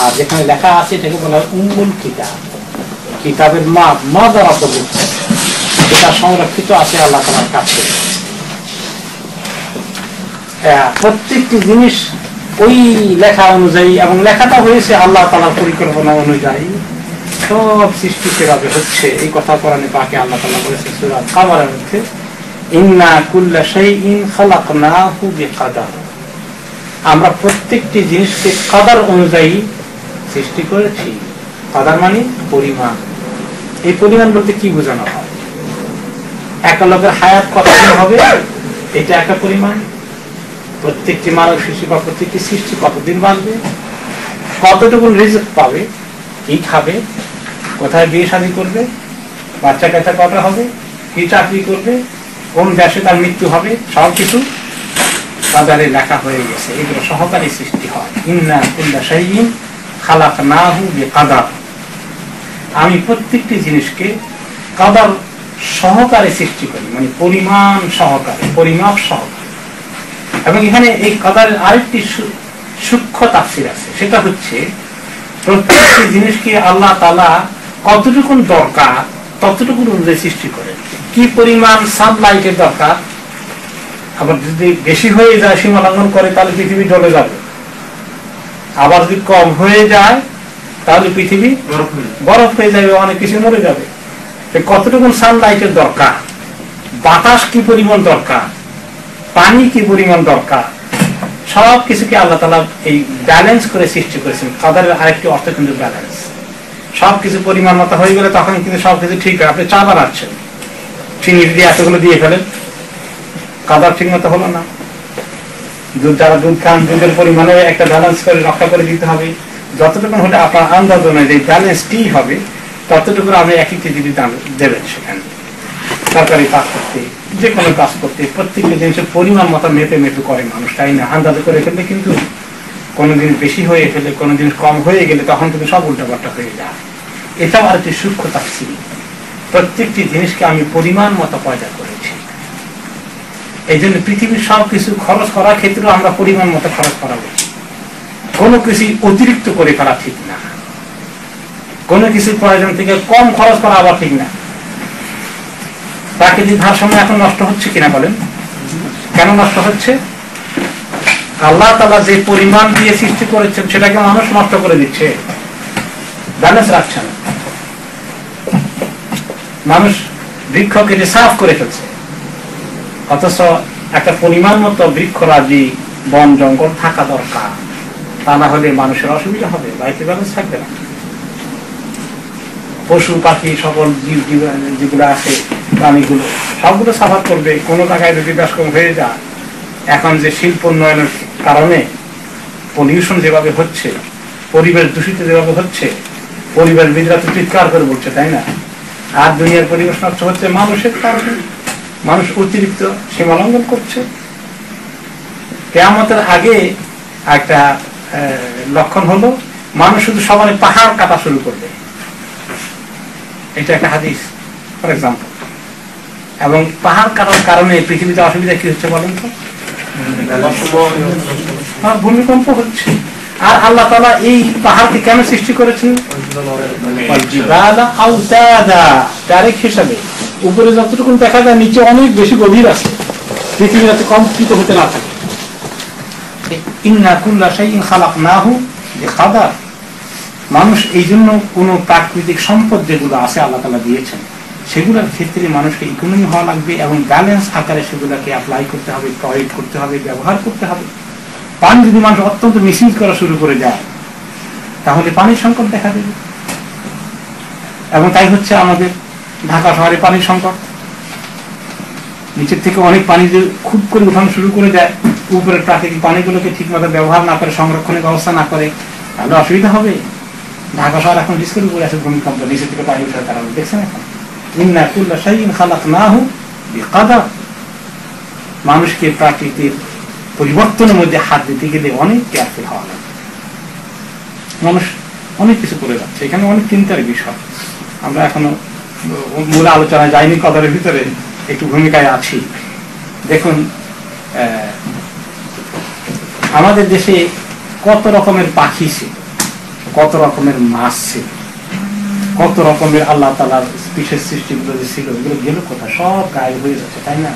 আর যেখানে লেখা আছে এটাকে বলা হয় উম্মুল কিতাব, কিতাবের মাদার অফ দ্য বুক, এটা সংরক্ষিত আছে আল্লাহ তাআলার কাছে। প্রত্যেকটি জিনিস ওই লেখা অনুযায়ী, এবং লেখাটা হয়েছে আল্লাহ তাআলার পরিকল্পনা অনুযায়ী। সব সৃষ্টি কিভাবে হচ্ছে এই কথা কোরআনে পাকে আল্লাহ তাআলা বলেছেন সূরা কামারের মধ্যে, ইন্না কুল্লা শাইইন খালাকনাহু বিকাদার। আমরা প্রত্যেকটি জিনিসকে কাদার অনুযায়ী সৃষ্টি করেছি। কাদার মানে পরিমাণ। এই পরিমাণ বলতে কি বোঝানো হয়? এক লোকের হায়াত কতদিন হবে এটা একটা পরিমাণ। প্রত্যেকটি মানব সৃষ্টি বা প্রত্যেকটি সৃষ্টি কতদিন বাঁচবে, কতটুকু রিজিক পাবে, কি খাবে, কোথায় বিয়ে শাদী করবে, বাচ্চা কাচ্চা কটা হবে, কি চাকরি করবে, কোন দেশে তার মৃত্যু হবে, সবকিছু কাদারে লেখা হয়ে গেছে। এগুলো সহকারী সৃষ্টি হয়। ইন্না কুল্লা শাইইন খালাকনাহু বিকাদার। আমি প্রত্যেকটি জিনিসকে কাদার সহকারে সৃষ্টি করি, মানে পরিমাণ সহকারে, পরিমাপ সহকারে। এবং এখানে এই কাদারের আরেকটি সূক্ষ্ম তাফসীর আছে, সেটা হচ্ছে প্রত্যেকটি জিনিসকে আল্লাহ তাআলা কতটুকু দরকার ততটুকু অনুযায়ী সৃষ্টি করেন। কি পরিমাণ সানলাইটের দরকার, আবার যদি বেশি হয়ে যায়, সীমা লঙ্ঘন করে, তাহলে পৃথিবী জ্বলে যাবে। আবার যদি কম হয়ে যায় তাহলে পৃথিবী বরফ হয়ে যাবে, অনেক কিছু মরে যাবে। কতটুকু সানলাইটের দরকার, বাতাস কি পরিমাণ দরকার, পানি কি পরিমাণ দরকার, সব কিছুকে আল্লাহ তাআলা এই ব্যালেন্স করে সৃষ্টি করেছেন। কাদারের আরেকটি অর্থ কিন্তু ব্যালেন্স। সবকিছু পরিমাণ মতো হয়ে গেলে তখন কিন্তু সবকিছু ঠিক হয়। আপনি চা বানাচ্ছেন, চিনি দিয়ে এতগুলো দিয়ে ফেলেন, কাদার ঠিক মতো হলো না। যারা দুধ খান, দুধের পরিমাণে একটা ব্যালেন্স করে রক্ষা করে দিতে হবে। যতটুকু হলে আপনার আন্দাজ অনুযায়ী ব্যালেন্সটি হবে, ততটুকু আপনি এক একটি যদি দাম দেবেন। সেখানে সরকারি কাজ করতে, যে কোনো কাজ করতে, প্রত্যেকটা জিনিসের পরিমাণ মতো মেপে মেপে করে মানুষ, তাই না? আন্দাজ করে ফেললে কিন্তু কোনো জিনিস বেশি হয়ে ফেলে, কোনো জিনিস কম হয়ে গেলে তখন কিন্তু সব উল্টাপাল্টা হয়ে যায়। এটাও আরেকটি সূক্ষ্ম তাফসীর। প্রত্যেকটি জিনিসকে আমি পরিমাণ মতো পয়দা করেছি। এই জন্য পৃথিবীর সব কিছু খরচ করার ক্ষেত্রেও আমরা পরিমাণ মতো খরচ করা উচিত। কোনো কিছু অতিরিক্ত করে ফেলা ঠিক না, কোনো কিছু প্রয়োজন থেকে কম খরচ করা আবার ঠিক না। প্রাকৃতিক ভারসাম্য এখন নষ্ট হচ্ছে কিনা বলেন? কেন নষ্ট হচ্ছে? আল্লাহ তাআলা যে পরিমাণ দিয়ে সৃষ্টি করেছেন সেটাকে মানুষ নষ্ট করে দিচ্ছে, ব্যালেন্স রাখছে না। মানুষ বৃক্ষ কেটে সাফ করে ফেলছে, অথচ একটা পরিমাণ মতো বৃক্ষরাজি, বন জঙ্গল থাকা দরকার। তা না হলে মানুষের অসুবিধা হবে, বাড়িতে ব্যালেন্স থাকবে না। পশু পাখি সকল জীব যেগুলো আছে, প্রাণীগুলো সবগুলো সাফার করবে। কোনো জায়গায় যদি ব্যাসকম হয়ে যায়, এখন যে শিল্প উন্নয়নের কারণে পলিউশন যেভাবে হচ্ছে, পরিবেশ দূষিত যেভাবে হচ্ছে, পরিবেশবিদরা তো চিৎকার করে বলছে, তাই না? আর দুনিয়ার পরিবেশ নষ্ট হচ্ছে মানুষের কারণে। মানুষ অতিরিক্ত সীমা লঙ্ঘন করছে। কিয়ামতের আগে একটা লক্ষণ হলো মানুষ শুধু সবাই পাহাড় কাটা শুরু করবে। এটা একটা হাদিস ফর এক্সাম্পল। এবং পাহাড় কাটার কারণে পৃথিবীতে অসুবিধা কি হচ্ছে বলেন তো? ভূমিকম্প হচ্ছে। আর আল্লাহ তাআলা এই পাহাড়কে কেন সৃষ্টি করেছেন? ডাইরেক্ট হিসাবে উপরে যতটুকু দেখা যায়, নিচে অনেক বেশি গভীর আছে, পৃথিবী যাতে কম্পিত হতে না থাকে। ইন্না কুল্লা শাইইন খালাকনাহু বিকাদার। মানুষ এই জন্য কোন প্রাকৃতিক সম্পদ যেগুলো আছে আল্লাহ তাআলা দিয়েছেন, সেগুলোর ক্ষেত্রে মানুষকে ইকোনমি হওয়া লাগবে এবং ব্যালেন্স আকারে সেগুলোকে অ্যাপ্লাই করতে হবে, প্রয়োগ করতে হবে, ব্যবহার করতে হবে। পানি যদি মানুষ অত্যন্ত মিসইউজ করা শুরু করে যায়, তাহলে পানির সংকট দেখা দেবে। এবং তাই হচ্ছে আমাদের ঢাকা শহরে পানির সংকট। নিচের থেকে অনেক পানি যে খুব করে উঠানো শুরু করে যায়, উপরের প্রাকৃতিক পানিগুলোকে ঠিক মতো ব্যবহার না করে, সংরক্ষণের ব্যবস্থা না করে, তাহলে অসুবিধা হবে। ঢাকা শহর এখন ডিসকাস করে আছে ভূমিকম্প, নিচের থেকে পানি উঠার কারণে। দেখছেন এখন ইন্না কুল্লা শাইইন খালাকনাহু বিকাদার। মানুষকে প্রাকৃতিক পরিবর্তনের মধ্যে হাত দিতে গেলে অনেক কেয়ারফুল হওয়া লাগে। মানুষ অনেক কিছু করে যাচ্ছে, এখানে অনেক চিন্তার বিষয়। আমরা এখনো মূল আলোচনায় যাইনি, কদরের ভিতরে একটু ভূমিকায় আছি। দেখুন, আমাদের দেশে কত রকমের পাখি ছিল, কত রকমের মাছ ছিল, কত রকমের আল্লাহ তাআলার বিশেষ সৃষ্টিগুলো যে ছিল, এগুলো গেল কোথায়? সব গায়েব হয়ে যাচ্ছে, তাই না?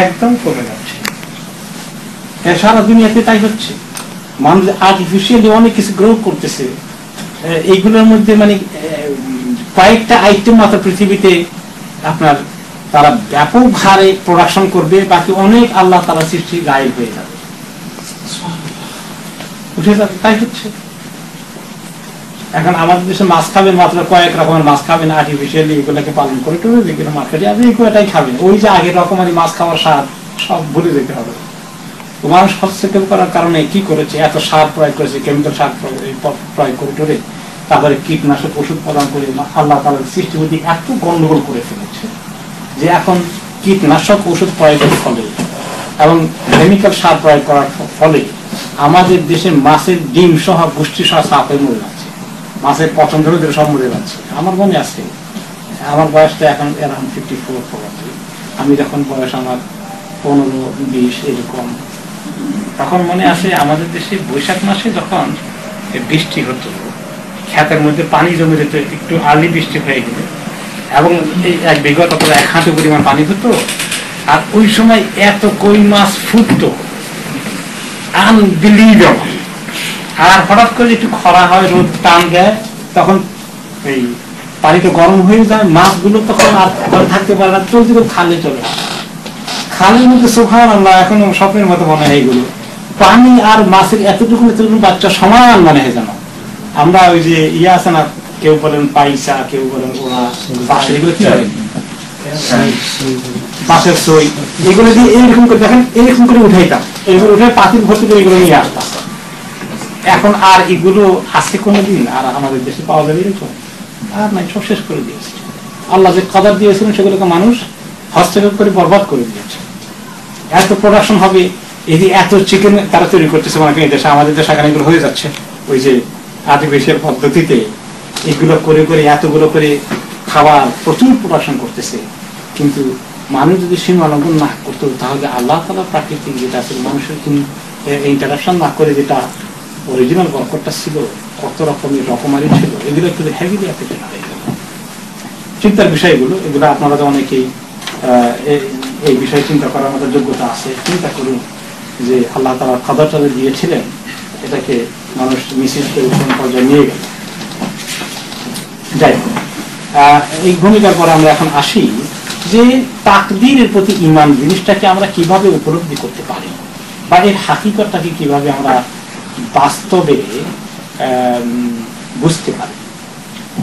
একদম কমে যাচ্ছে। সারা দুনিয়াতে তাই হচ্ছে। মানুষ আর্টিফিশিয়ালি অনেক কিছু গ্রো করতেছে, এইগুলোর মধ্যে মানে কয়েকটা আইটেম মাত্র পৃথিবীতে আপনার তারা ব্যাপক হারে প্রোডাকশন করবে, বাকি অনেক আল্লাহ তাআলার সৃষ্টি গায়েব হয়ে যাবে, উঠে যাবে। তাই হচ্ছে। এখন আমাদের দেশে মাছ খাবেন মাত্র কয়েক রকমের মাছ খাবেন আর্টিফিশিয়ালি, এগুলোকে পালন করে টুরে যেগুলো মার্কেটে আছে এটাই খাবেন। ওই যে আগের রকমারি মাছ খাওয়ার স্বাদ সব ভুলে যেতে হবে। মানুষ হস্তক্ষেপ করার কারণে কি করেছে? এত সার প্রয়োগ করেছে, কেমিক্যাল সার প্রয়োগ করে টরে, তারপরে কীটনাশক ওষুধ প্রদান করে আল্লাহ তাআলার সৃষ্টি বুদ্ধি এত গন্ডগোল করে ফেলেছে যে এখন কীটনাশক ওষুধ প্রয়োগের ফলে এবং কেমিক্যাল সার প্রয়োগ করার ফলে আমাদের দেশে মাছের ডিম সহ গোষ্ঠী সহ সাপ হয়ে মরে যাচ্ছে, মাছের পচন ধরে ধরে সব মরে যাচ্ছে। আমার মনে আছে, আমার বয়সটা এখন অ্যারাউন্ড 54 প্রবাবলি। আমি যখন বয়স আমার 15-20 এরকম, তখন মনে আছে আমাদের দেশে বৈশাখ মাসে যখন বৃষ্টি হতো, ক্ষেতের মধ্যে পানি জমে যেত, একটু আর্লি বৃষ্টি হয়ে গেলে এবং এই এক বিঘা অথবা 1 হাঁটু পরিমাণ পানি হতো, আর ওই সময় এত কই মাছ ফুটতো, আনবিলিভেবল। আর হঠাৎ করে একটু খরা হয়, রোদ টান দেয়, তখন এই পানি তো গরম হয়ে যায়, মাছগুলো তখন আর থাকতে পারে না, চলতে খালে চলে। খালের মধ্যে সুবহানাল্লাহ, এখন স্বপ্নের মতো মনে হয় এগুলো পানি আর মাছের এতটুকু বাচ্চা সমান মনে হয় যেন। আমরা ওই যে ইয়ে আছে না, কেউ বলেন পাইসা, কেউ বলেন ওরা বাঁশের, এগুলো কি বলেন বাঁশের সই, এগুলো দিয়ে এইরকম করে দেখেন, এরকম করে উঠাইতাম, এগুলো উঠে পাতিল ভর্তি করে এগুলো নিয়ে আসতাম। এখন আর এগুলো আছে কোনোদিন আর আমাদের দেশে পাওয়া যাবে এরকম? আর নাই, সব শেষ করে দিয়েছে। আল্লাহ যে কদর দিয়েছিলেন সেগুলোকে মানুষ হস্তক্ষেপ করে বরবাদ করে দিয়েছে। এত প্রোডাকশন হবে, এই যে এত চিকেন তারা তৈরি করতেছে অনেক দেশে, আমাদের দেশে এখানে এগুলো হয়ে যাচ্ছে ওই যে আর্টিফিশিয়াল পদ্ধতিতে, এগুলো করে করে এতগুলো করে খাবার প্রচুর প্রোডাকশন করতেছে। কিন্তু মানুষ যদি সীমা লঙ্ঘন না করতো, তাহলে আল্লাহ তাআলা প্রাকৃতিক যেটা আছে মানুষের ইন্টারাকশন না করে যেটা অরিজিনাল বরকতটা ছিল, কত রকমের রকমারি ছিল, এগুলো একটু হেভিলি অ্যাফেক্টেড হয়ে গেল। চিন্তার বিষয়গুলো, এগুলো আপনারা তো অনেকেই এই বিষয়ে চিন্তা করার মতো যোগ্যতা আছে। চিন্তা করুন যে আল্লাহ তাআলা কদরটা দিয়েছিলেন, এটাকে মানুষ মিছিল করে কোন পর্যায়ে নিয়ে গেল। যাই হোক, এই ভূমিকার পরে আমরা এখন আসি যে তাকদীরের প্রতি ঈমান জিনিসটাকে আমরা কিভাবে উপলব্ধি করতে পারি, বা এর হাকিকতটাকে কিভাবে আমরা বাস্তবে বুঝতে পারি।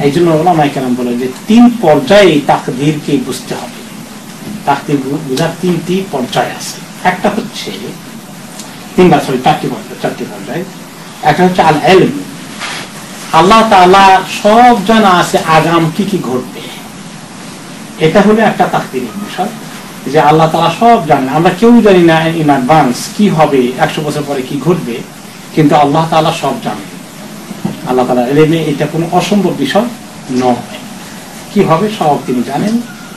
এই জন্য উলামায়ে কেরাম বলে যে 3 পর্যায়ে তাকদীরকে বুঝতে হবে। তাকদীর বোঝার 3টি পর্যায় আছে। একটা হচ্ছে 4টি পর্যায়। একটা হচ্ছে আল ইলম, আল্লাহ তাআলা সব জানা আছে আগাম কি কি ঘটবে। এটা হলো একটা তাকদীরের বিষয়, যে আল্লাহ তাআলা সব জানেন, আমরা কেউ জানি না ইন অ্যাডভান্স কি হবে, 100 বছর পরে কি ঘটবে, কিন্তু আল্লাহ তাআলা সব জানেন। আল্লাহ তাআলা ইলমে এটা কোনো অসম্ভব বিষয় নয়, কি হবে সব তিনি জানেন।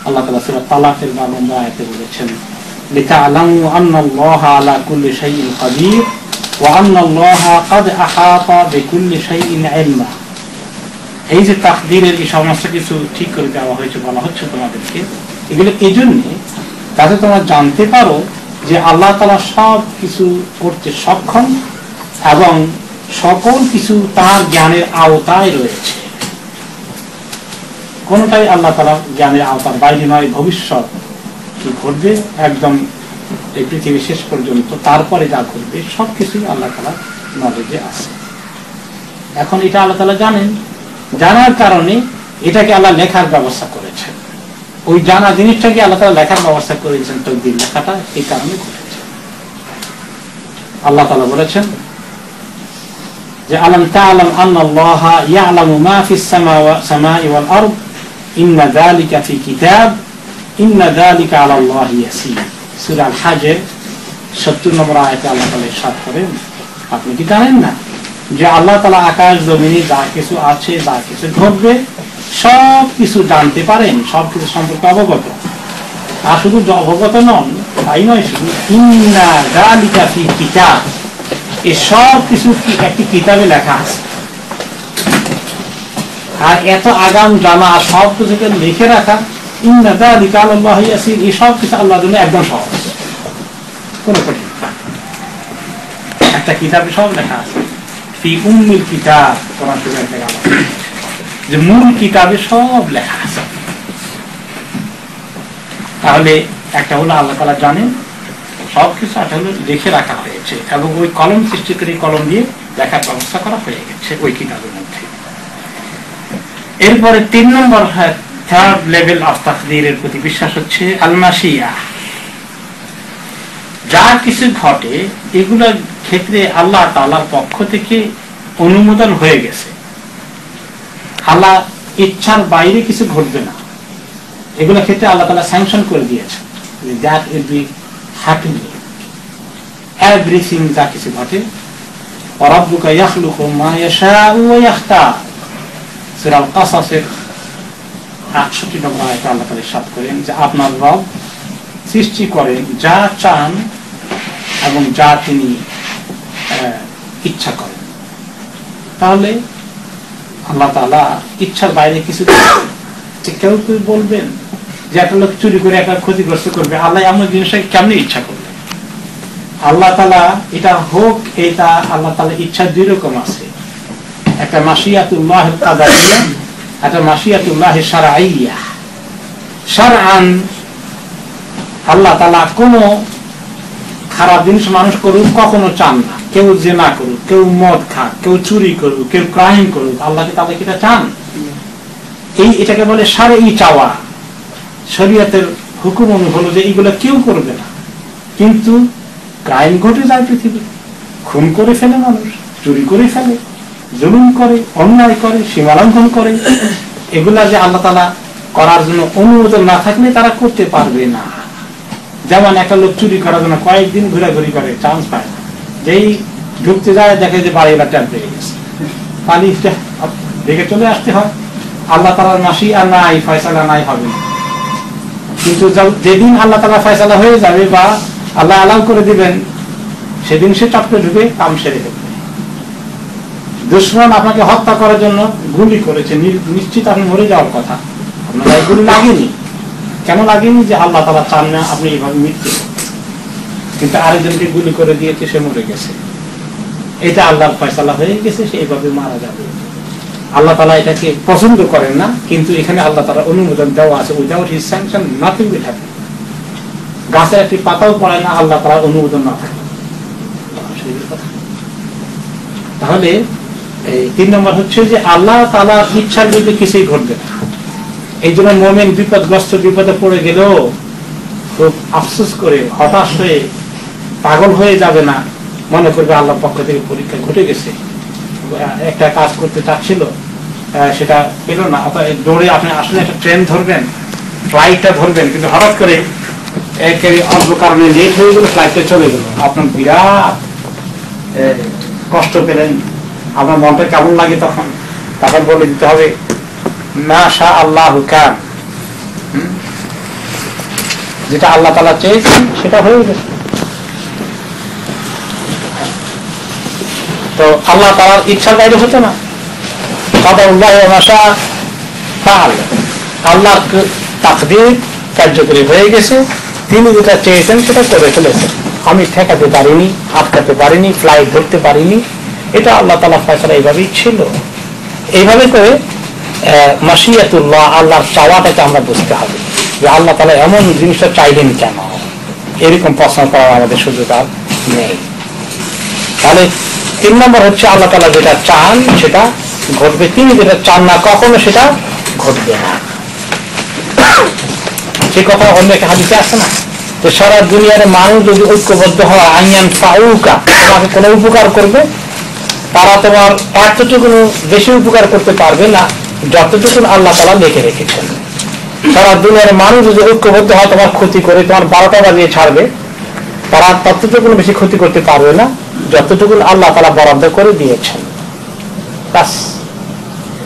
আল্লাহ তাআলা সূরা তালাকের 12 নম্বর আয়াতে বলেছেন, লিতা'লামু আন্নাল্লাহা আলা কুল্লি শাইইন কাদির ওয়া আন্নাল্লাহা ক্বাদ আহাতা বিকুল্লি শাইইন ইলমা। এই যে তাকদীরের এই সমস্ত কিছু ঠিক করে দেওয়া হয়েছে, বলা হচ্ছে তোমাদেরকে, এগুলো এই জন্যে যাতে তোমরা জানতে পারো যে আল্লাহ তাআলা সব কিছু করতে সক্ষম এবং সকল কিছু তার জ্ঞানের আওতায় রয়েছে। কোনটাই আল্লাহ তাআলা জ্ঞানের আওতার বাইরে নয়। ভবিষ্যৎ কি ঘটবে একদম এই পৃথিবী শেষ পর্যন্ত, তারপরে যা ঘটবে সবকিছুই আল্লাহ তাআলা নলেজে আছে। এখন এটা আল্লাহ তাআলা জানেন, জানার কারণে এটাকে আল্লাহ লেখার ব্যবস্থা করেছেন। ওই জানা জিনিসটাকে আল্লাহ তাআলা লেখার ব্যবস্থা করেছেন, তাকদীর লেখাটা এই কারণে ঘটেছে। আল্লাহ তাআলা বলেছেন যে আলাম তা'লাম আন্নাল্লাহা ইয়া'লামু মা ফিস সামাই ওয়াল আরদ ইন্না যালিকা ফি কিতাব ইন্না যালিকা আলাল্লাহি ইয়াসির। সূরা আল হাজের 70 নম্বর আয়াতে আল্লাহ তাআলা ইরশাদ করেন, আপনি কি জানেন না যে আল্লাহ তাআলা আকাশ জমিনে যা কিছু আছে, যা কিছু ঘটবে সব কিছু জানতে পারেন, সব কিছু সম্পর্কে অবগত। আর শুধু অবগত নন তাই নয়, শুধু ইন্না যালিকা ফি কিতাব, এই সব কিছু একটি কিতাবে লেখা আছে। আর এত আগাম জানা সব কিছুকে লিখে রাখা, ইন্না যালিকা আলাল্লাহি ইয়াসির, এই সব কিছু আল্লাহর জন্য একদম সহজ, কোনো কঠিন না। একটা কিতাবে সব লেখা আছে, ফি উম্মিল কিতাব, কোরআন শরীফের লেখা আছে যে মূল কিতাবে সব লেখা আছে। তাহলে একটা হলো আল্লাহ তাআলা জানেন সবকিছু, একটা হলো লিখে রাখা হয়েছে এবং ওই কলম সৃষ্টিকারী কলম দিয়ে লেখার ব্যবস্থা করা হয়ে গেছে ওই কিতাবের মধ্যে। এরপরে 3 নম্বর থার্ড লেভেল অফ তাকদীরের প্রতি বিশ্বাস হচ্ছে আল মাশিয়া। যা কিছু ঘটে এগুলোর ক্ষেত্রে আল্লাহ তাআলার পক্ষ থেকে অনুমোদন হয়ে গেছে। আল্লাহ ইচ্ছার বাইরে কিছু ঘটবে না, এগুলোর ক্ষেত্রে আল্লাহ তাআলা স্যাংশন করে দিয়েছে, that will be happening everything, যা কিছু ঘটে। রাব্বুকা ইয়াখলুকু মা ইয়াশাউ ওয়া ইখতার, সূরা আল কাসাসের ৬৮ নম্বর আয়াতে আল্লাহ তাআলা ইরশাদ করেন যে আপনার রব সৃষ্টি করেন যা চান এবং যা তিনি ইচ্ছা করেন। তাহলে আল্লাহ তাআলা ইচ্ছার বাইরে কিছু, কেউ কেউ বলবেন যে একটা লোক চুরি করে একটা ক্ষতিগ্রস্ত করবে, আল্লাহ এমন জিনিসটাকে কেমনি ইচ্ছা করবে? আল্লাহ তাআলা এটা হোক, এটা আল্লাহ তাআলা ইচ্ছা 2 রকম আছে, একটা মাশিয়াতুল্লাহ কাদারিয়া, একটা মাশিয়াতুল্লাহ শারঈয়া। শারআন আল্লাহ তাআলা কোনো খারাপ জিনিস মানুষ করুক কখনো চান না, কেউ জিনা করুক, কেউ মদ খাক, কেউ চুরি করুক, কেউ ক্রাইম করুক, আল্লাহকে তাহলে কিটা চান? এটাকে বলে শারঈ চাওয়া, শরীয়তের হুকুম হলো যে এইগুলো কেউ করবে না, কিন্তু ক্রাইম ঘটে যায় পৃথিবী, খুন করে ফেলে মানুষ, চুরি করে ফেলে, জুলুম করে, অন্যায় করে, সীমালঙ্ঘন করে, এগুলা যে আল্লাহ তাআলা করার জন্য অনুমোদন না থাকলে তারা করতে পারবে না। যেমন একটা লোক চুরি করার জন্য কয়েকদিন ঘোরাঘুরি করে, চান্স পায় না, যেই ঢুকতে যায় দেখে যে বাড়িটা ট্যাপ পেয়ে গেছে, পানি দেখে চলে আসতে হয়। আল্লাহ তাআলার মাশিয়া নাই, ফয়সালা নাই, হবে না। কিন্তু যেদিন আল্লাহ তাআলা ফয়সালা হয়ে যাবে বা আল্লাহ অ্যালাউ করে দিবেন, সেদিন সে চাপড়ে ঢুকে কাম সেরে ফেলবে। দুশমন আপনাকে হত্যা করার জন্য গুলি করেছে, নিশ্চিত আপনি মরে যাওয়ার কথা, আপনার গুলি লাগেনি। কেন লাগেনি? যে আল্লাহ তাআলা চান না আপনি এইভাবে মৃত্যু, কিন্তু আরেকজনকে গুলি করে দিয়েছে, সে মরে গেছে, এটা আল্লাহর ফয়সালা হয়ে গেছে, সে এইভাবে মারা যাবে। আল্লাহ তাআলা এটাকে পছন্দ করেন না, কিন্তু এখানে আল্লাহ তাআলা অনুমোদন দেওয়া আছে, without his sanction nothing will happen. গাছের একটি পাতাও পড়ে না আল্লাহ তাআলার অনুমোদন না থাকে। তাহলে 3 নম্বর হচ্ছে যে আল্লাহ তাআলার ইচ্ছার বিরুদ্ধে কিছুই ঘটবে না। এই জন্য মুমিন বিপদগ্রস্ত, বিপদে পড়ে গেলেও খুব আফসোস করে, হতাশ হয়ে, পাগল হয়ে যাবে না, মনে করবে আল্লাহর পক্ষ থেকে পরীক্ষা ঘটে গেছে। একটা কাজ করতে চাচ্ছিল, সেটা পেল না, দৌড়ে আপনি আসলে একটা ট্রেন ধরবেন, ফ্লাইটটা ধরবেন, কিন্তু হঠাৎ করে অল্প কারণে লেট হয়ে গেল, ফ্লাইটটা চলে গেল, আপনার বিরাট কষ্ট পেলেন, আপনার মনটা কেমন লাগে তখন? তখন বলে দিতে হবে মা শা আল্লাহু কান, যেটা আল্লাহ তাআলা চেয়েছেন সেটা হয়ে গেছে। তো আল্লাহ তাআলার ইচ্ছার বাইরে হতো না, আল্লাহর তাকদীর কার্যকরী হয়ে গেছে, তিনি যেটা চেয়েছেন সেটা করে ফেলেছেন। আমি ঠেকাতে পারিনি, আটকাতে পারিনি, ফ্লাইট ধরতে পারিনি, এটা আল্লাহ তাআলার ফয়সালা এইভাবেই ছিল। এইভাবে করে মাশিয়াতুল্লাহ, আল্লাহর চাওয়াটাকে আমরা বুঝতে হবে যে আল্লাহ তাআলা এমন জিনিসটা চাইলেন কেন, এরকম প্রশ্ন করার আমাদের সুযোগ আর নেই। তাহলে 3 নম্বর হচ্ছে আল্লাহ তাআলা যেটা চান সেটা ঘটবে, তিনি যেটা চান না কখনো সেটা ঘটবে না। সে কথা অন্য একটা হাদিসে আছে না, যে সারা দুনিয়ার মানুষ যদি ঐক্যবদ্ধ হয়, আইয়ান ফাউকা, তোমাকে কোনো উপকার করবে, তারা তোমার এতটুকু বেশি উপকার করতে পারবে না যতটুকু আল্লাহ তাআলা লিখে রেখেছেন। সারা দুনিয়ার মানুষ যদি ঐক্যবদ্ধ হয় তোমার ক্ষতি করে, তোমার 12টা বাজিয়ে ছাড়বে, তারা ততটুকু বেশি ক্ষতি করতে পারবে না যতটুকু আল্লাহ তাআলা বরাদ্দ করে দিয়েছেন।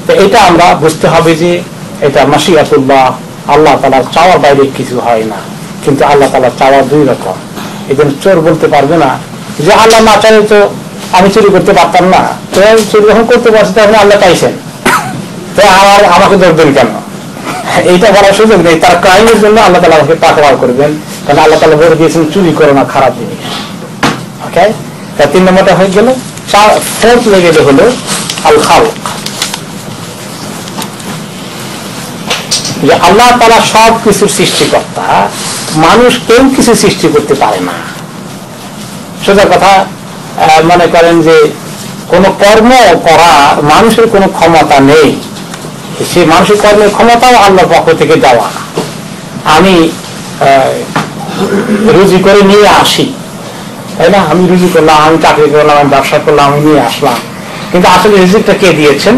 তো এটা আমরা বুঝতে হবে যে এটা মাশিয়াতুল্লাহ, আল্লাহ তাআলার চাওয়ার বাইরে কিছু হয় না, কিন্তু আল্লাহ তাআলার চাওয়া 2 রকম। এজন্য চোর বলতে পারবে না যে আল্লাহ না চাইলে তো আমি চুরি করতে পারতাম না, চুরি যখন করতে পারছি তখন আল্লাহ চাইছেন, তো আমাকে ধরবেন কেন, এইটা বলার সুযোগ নেই। তার ক্রাইমের জন্য আল্লাহ তাআলা আমাকে পাকড়াও করবেন, কারণ আল্লাহ তাআলা বলে দিয়েছেন চুরি করো না, খারাপ জিনিস। ওকে, তা 3 নম্বরটা হয়ে গেল। 4th লেভেলে হলো আল খালক, যে আল্লাহ তাআলা সব কিছুর সৃষ্টিকর্তা, মানুষ কেউ কিছু সৃষ্টি করতে পারে না। সোজা কথা, মনে করেন যে কোন কর্ম করা মানুষের কোনো ক্ষমতা নেই, সে মানুষের কর্মের ক্ষমতাও আল্লাহর পক্ষ থেকে দেওয়া। আমি রুজি করে নিয়ে আসি, তাই না, আমি রুজি করলাম, আমি চাকরি করলাম, আমি ব্যবসা করলাম, আমি নিয়ে আসলাম, কিন্তু আসলে রিজিকটা কে দিয়েছেন?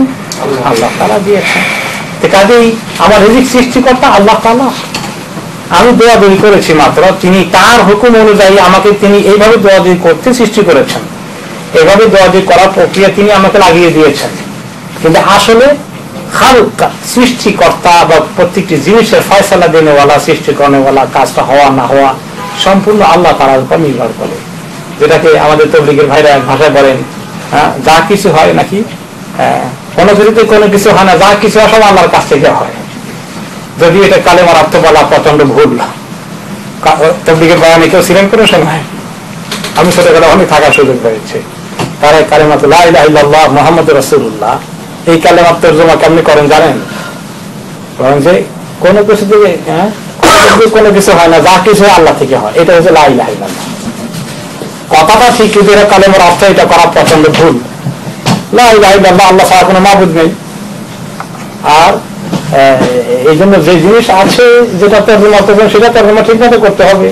আল্লাহ তাআলা দিয়েছেন। কাজেই আমার রিজিক সৃষ্টিকর্তা আল্লাহ তাআলা। আমি দোয়াদুই করেছি মাত্র, তিনি তার হুকুম অনুযায়ী আমাকে তিনি এইভাবে দোয়াদুই করতে সৃষ্টি করেছেন, এইভাবে দোয়াদুই করার প্রক্রিয়া তিনি আমাকে লাগিয়ে দিয়েছেন। কিন্তু আসলে খালক, সৃষ্টিকর্তা বা প্রত্যেকটি জিনিসের ফয়সালা দেনেওয়ালা, সৃষ্টি করেনেওয়ালা, কাজটা হওয়া না হওয়া সম্পূর্ণ আল্লাহ তাআলার উপর নির্ভর করে। যেটাকে আমাদের তবলিগের ভাইরা এক ভাষায় বলেন, যা কিছু হয় নাকি, কোনো কিছুতে কোনো কিছু হয় না, যা কিছু হয় সব আল্লাহর কাছ থেকে হয়। যদি এটা কালেমার অর্থ বলা প্রচন্ড ভুল। তবলিগের বয়ানে কেউ ছিলেন কোনো সময়? আমি ছোটবেলা অনেক থাকার সুযোগ হয়েছে। তারা কালেমাত লা ইলাহা ইল্লাল্লাহ মুহাম্মাদুর রাসূলুল্লাহ, এই কালেমার তরজমা কেমনি করেন জানেন? বলেন যে কোনো কিছু থেকে কোনো কিছু হয় না, যা কিছু আল্লাহ থেকে হয়, এটা হচ্ছে লা ইলাহা ইল্লাল্লাহ। কথাটা ঠিক, কিন্তু এরা কালেমার অর্থ এটা করা প্রচন্ড ভুল। লা ইলাহা ইল্লাল্লাহ, আল্লাহ ছাড়া কোনো মাবুদ নেই। আর এই জন্য যে জিনিস আছে যেটা তর্জমা করবেন সেটা তর্জমা ঠিক মতো করতে হবে।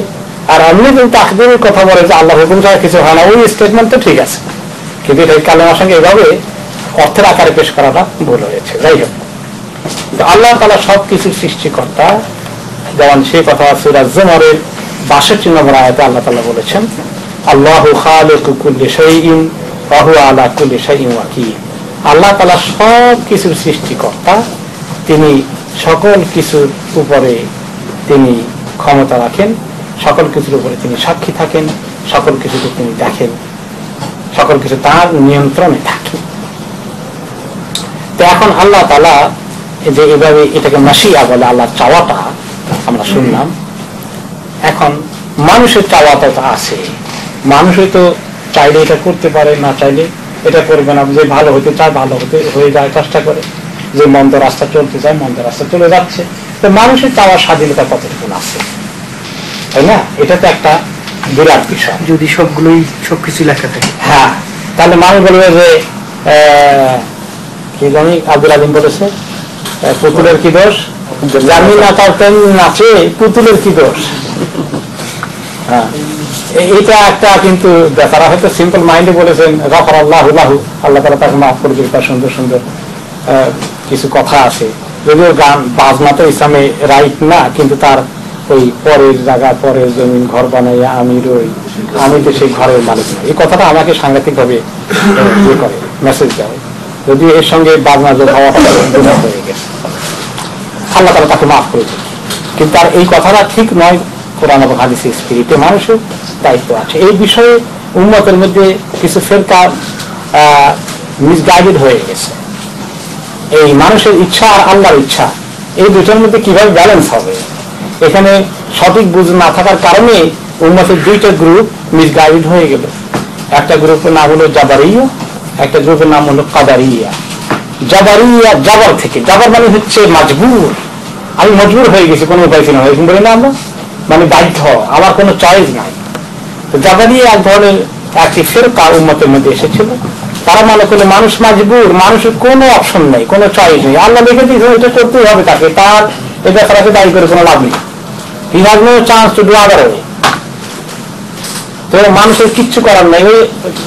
আর আপনি যদি তাকদীরের কথা বলে যে আল্লাহ হুকুম ছাড়া কিছু হয় না, ওই স্টেটমেন্ট তো ঠিক আছে, কিন্তু এটা কালেমার সঙ্গে এভাবে অর্থের আকারে পেশ করাটা ভুল হয়েছে। যাই হোক, আল্লাহ তাআলা সব কিছুর সৃষ্টিকর্তা। যেমন সেই কথা সূরা জুমারের 62 নম্বর আয়াতে আল্লাহ তাআলা বলেছেন, আল্লাহু খালিকু কুল্লি শাইইন ওয়া হুয়া আলা কুল্লি শাইইন ওয়াকিল। আল্লাহ তাআলা সব কিছুর সৃষ্টিকর্তা, তিনি সকল কিছুর উপরে তিনি ক্ষমতা রাখেন, সকল কিছুর উপরে তিনি সাক্ষী থাকেন, সকল কিছুকে তিনি দেখেন, সকল কিছু তার নিয়ন্ত্রণে থাকে। তো এখন আল্লাহ তাআলা যে এভাবে এটাকে মাশিয়া বলে, আল্লাহ চাওয়াটা আমরা শুনলাম। এখন মানুষের চাওয়াটা তো আছে, মানুষই তো চাইলে এটা করতে পারে, না চাইলে এটা করবে না। যে ভালো হতে চায় ভালো হতে হয়ে যায়, চেষ্টা করে, যে মন্দ রাস্তা চলতে চায় মন্দ রাস্তা চলে যাচ্ছে। তো মানুষের চাওয়ার স্বাধীনতা কতটুকু আছে, তাই না? এটা তো একটা বিরাট বিষয়। যদি সবগুলোই সবকিছু লেখা থাকে, হ্যাঁ, তাহলে মানুষ বলবে যে কি জানি আব্দুল আলিম বলেছে, পুতুলের কি দোষ, জানি না তার নাচে পুতুলের কি দোষ। হ্যাঁ, এটা একটা কিন্তু তারা হয়তো সিম্পল মাইন্ডে বলেছেন গফর আল্লাহু লাহু, আল্লাহ তাআলা তাকে মাফ করে দিবে, সুন্দর সুন্দর কিছু কথা আছে। যদিও গান বাজনা তো ইসলামে রাইট না, কিন্তু তার ওই পরের জায়গা, পরের জমিন ঘর বানাইয়া আমি রই, আমি তো সেই ঘরের মালিক না, এই কথাটা আমাকে সাংঘাতিক ভাবে ইয়ে করে, মেসেজ দেয়। যদিও এর সঙ্গে বাজনা যোগ হওয়াটা হয়ে গেছে, আল্লাহ তাআলা তাকে মাফ করেছে, কিন্তু আর এই কথাটা ঠিক নয়। কোরআন এবং হাদিসের স্পিরিটে মানুষের দায়িত্ব আছে। এই বিষয়ে উম্মতের মধ্যে কিছু ফেরকা মিসগাইডেড হয়ে গেছে। এই মানুষের ইচ্ছা আর আল্লাহর ইচ্ছা, এই দুটোর মধ্যে কিভাবে ব্যালেন্স হবে, এখানে সঠিক বুঝ না থাকার কারণে উম্মতের দুইটা গ্রুপ মিসগাইডেড হয়ে গেল। একটা গ্রুপের নাম হলো জাবারিয়া, একটা গ্রুপের নাম হলো কাদারিয়া। জাবারিয়া, জাবার থেকে, জাবার মানে হচ্ছে মজবুর, আমি মজবুর হয়ে গেছি, কোনো উপায় ছিল না, এরকম বলি না আমরা, মানে বাধ্য, আমার কোনো চয়েস নাই। তো জাবারিয়া এক ধরনের একটি ফেরকা উম্মতের মধ্যে এসেছিল। তারা মনে করলে মানুষ মজবুর, মানুষের কোনো অপশন নেই, কোনো চয়েস নেই, আল্লাহ লিখে দিয়েছে এটা করতেই হবে তাকে, তার এটা তাকে দায়ী করে কোনো লাভ নেই। He has no chance to do other way. তো মানুষের কিচ্ছু করার নেই,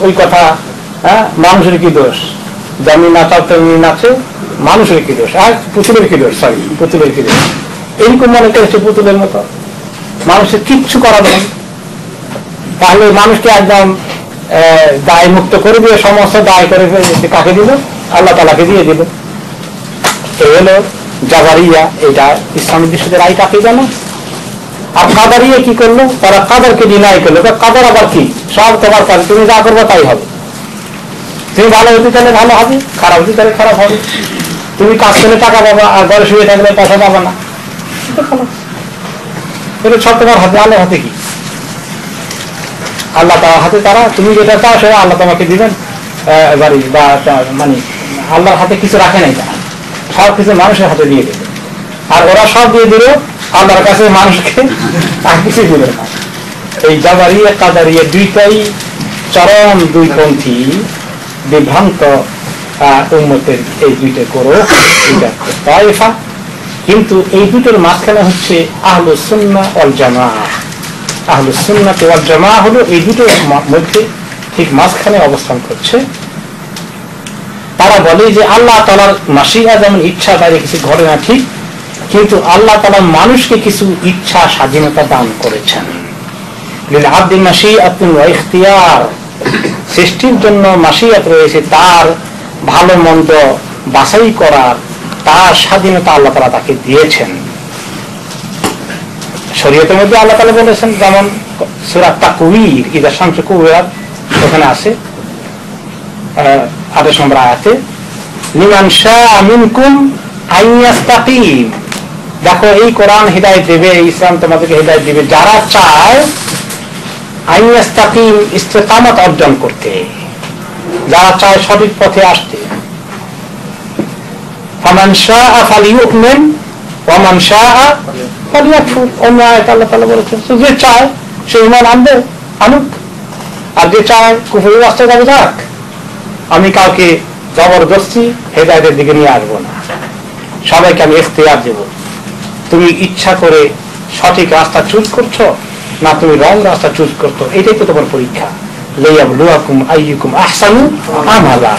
ওই কথা, হ্যাঁ, মানুষের কি দোষ, যেমনি নাচাও তেমনি নাচে, মানুষের কি দোষ, আর পুতুলের কি দোষ, সরি পুতুলের কি দোষ, এইরকম মনে করেছে পুতুলের মতো, মানুষের কিচ্ছু করার নেই। তাহলে মানুষকে একদম দায় মুক্ত করে দিয়ে সমস্ত দায় করে কাকে দিল? আল্লাহ তাআলাকে দিয়ে দিল। এই হলো জাবারিয়া, এটা ইসলামিক দৃষ্টিতে রাইট আকীদা না। আর কাদারিয়া কি করলো? তারা কাদারকে ডিনাই করলো। কাদার আবার কি? সব তোমার কাজ, তুমি যা করবে তাই হবে, তুমি ভালো হতে চাইলে ভালো হবে, খারাপ হতে চাইলে খারাপ হবে। তুমি কাজ করলে টাকা পাবা, আর ঘরে শুয়ে থাকলে পয়সা পাবা না। এটা সব তোমার হাতে, আল্লাহর হাতে কি? আল্লাহ তার হাতে তারা, তুমি যেটা চাও সেটা আল্লাহ তোমাকে দিবেন বাড়ি বা মানে আল্লাহর হাতে কিছু রাখে নাই তারা, সব কিছু মানুষের হাতে দিয়ে দেবে। আর ওরা সব দিয়ে দিল আল্লাহর কাছে মানুষকে আর কিছু দিল না। এই জাবারিয়া কাদারিয়া দুইটাই চরম দুইপন্থী বিভ্রান্ত উম্মতের এই দুইটা করো তায়েফা। কিন্তু এই দুটোর মাঝখানে হচ্ছে আহলুস সুন্নাহ ওয়াল জামাআহ। আহলুস সুন্নাহ ওয়াল জামাআহ হলো এই দুটোর মধ্যে ঠিক মাঝখানে অবস্থান করছে। তারা বলে যে আল্লাহ তাআলার মাশিয়া যেমন ইচ্ছা বাইরে কিছু ঘটে না ঠিক, কিন্তু আল্লাহ তাআলা মানুষকে কিছু ইচ্ছা স্বাধীনতা দান করেছেন। লিল আবদি মাশিয়াতুন ওয়া ইখতিয়ার, সৃষ্টির জন্য মাশিয়াত রয়েছে, তার ভালো মন্দ বাছাই করার তার স্বাধীনতা আল্লাহ তাআলা তাকে দিয়েছেন। শরীয়তের মধ্যে আল্লাহ তাআলা বলেছেন, যেমন সূরা তাকওয়ির ইযা শামসু কুওয়াত ওখানে আছে 28 নম্বর আয়াতে, লিমান শাআ মিনকুম আইয়াস্তাকিম। দেখো এই কোরআন হিদায়াত দেবে, ইসলাম তোমাদেরকে হিদায়াত দিবে যারা চায় আইয়াস্তাকিম, ইস্তিকামত অর্জন করতে, যারা চায় সঠিক পথে আসতে। ফামান শাআ ফালিউমিন ওয়া মান শাআ ফালিয়াকফুর। অন্য আয়াতে আল্লাহ তাআলা বলেছেন যে চায় সে ঈমান আনবে, আনুক, আর যে চায় কুফরের রাস্তায় যাবে যাক। আমি কাউকে জবরদস্তি হেদায়েতের দিকে নিয়ে আসবো না, সবাইকে আমি ইখতিয়ার দেব। তুমি ইচ্ছা করে সঠিক রাস্তা চুজ করছো না তুমি রং রাস্তা চুজ করছো, এটাই তো তোমার পরীক্ষা। লিয়াবলুয়াকুম আইয়ুকুম আহসানু আমালা।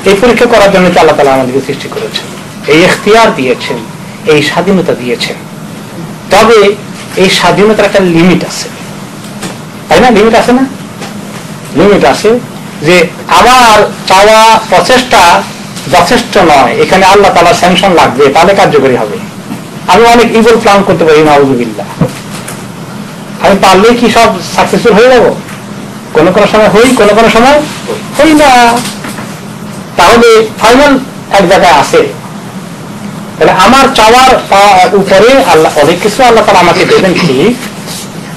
এই পরীক্ষা করার জন্য আল্লাহ তাআলা আমাদেরকে সৃষ্টি করেছেন, এই ইখতিয়ার দিয়েছেন, এই স্বাধীনতা দিয়েছেন। তবে এই স্বাধীনতার একটা লিমিট আছে, তাই না? লিমিট আছে না? লিমিট আছে যে আমার চাওয়া প্রচেষ্টা যথেষ্ট নয়, এখানে আল্লাহ তাআলার স্যাংশন লাগবে, তাহলে কার্যকরী হবে। আমি অনেক ইভিল প্ল্যান করতে পারি, নাউযুবিল্লাহ। আমি পারলে কি সব সাকসেসফুল হয়ে যাব? কোন কোন সময় হই, কোন কোন সময় হই না। তাহলে ফাইনাল এক জায়গায় আছে। তাহলে আমার চাওয়ার উপরে আল্লাহ অনেক কিছু আল্লাহ তাআলা আমাকে দেবেন ঠিক।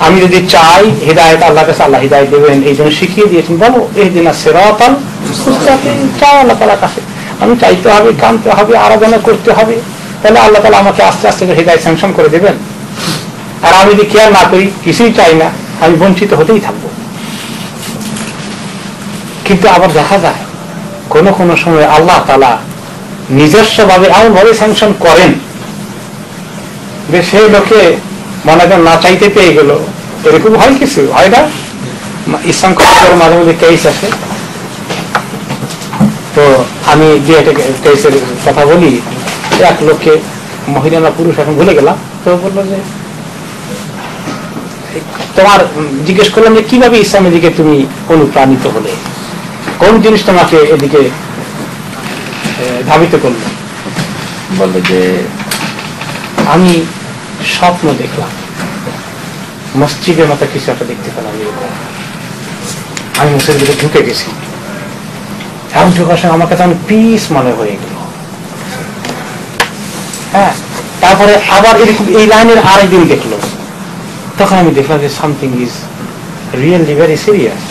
আমি যদি চাই হিদায়াত, আল্লাহ কাছে আল্লাহ হিদায়াত দেবেন, এই জন্য শিখিয়ে দিয়েছেন, বলো ইহদিনাস সিরাতাল মুস্তাকিম, চাও আল্লাহ তাআলার কাছে। আমি চাইতে হবে, কামতে হবে, আরাধনা করতে হবে, তাহলে আল্লাহ তাআলা আমাকে আস্তে আস্তে হিদায়াত স্যাংশন করে দেবেন। আর আমি যদি কেয়ার না করি, কিছুই চাই না, আমি বঞ্চিত হতেই থাকবো। কিন্তু আবার দেখা যায় কোন কোন সময় আল্লাহ তাআলা নিজস্ব ভাবে এমন ভাবে স্যাংশন করেন যে সেই লোকে মনে করেন না চাইতে পেয়ে গেল। এরকম হয়, কিছু হয় না? ইসলাম কলেজের মাঝে মধ্যে কেস আছে। তো আমি যে একটা কেসের কথা বলি, এক লোককে, মহিলা না পুরুষ এখন ভুলে গেলাম, তো বললো যে তোমার, জিজ্ঞেস করলাম যে কিভাবে ইসলামের দিকে তুমি অনুপ্রাণিত হলে, কোন জিনিস তোমাকে এদিকে ধাবিত করলো? বললো যে আমি স্বপ্ন দেখলাম, মসজিদের মতো কিছু একটা দেখতে পেলাম, আমি মসজিদের ভিতরে ঢুকে গেছি। এমন ঢোকার সময় আমার কাছে পিস মনে হয়ে গেল। হ্যাঁ, তারপরে আবার এরকম এই লাইনের আরেকদিন দেখলো, তখন আমি দেখলাম যে something is really very serious.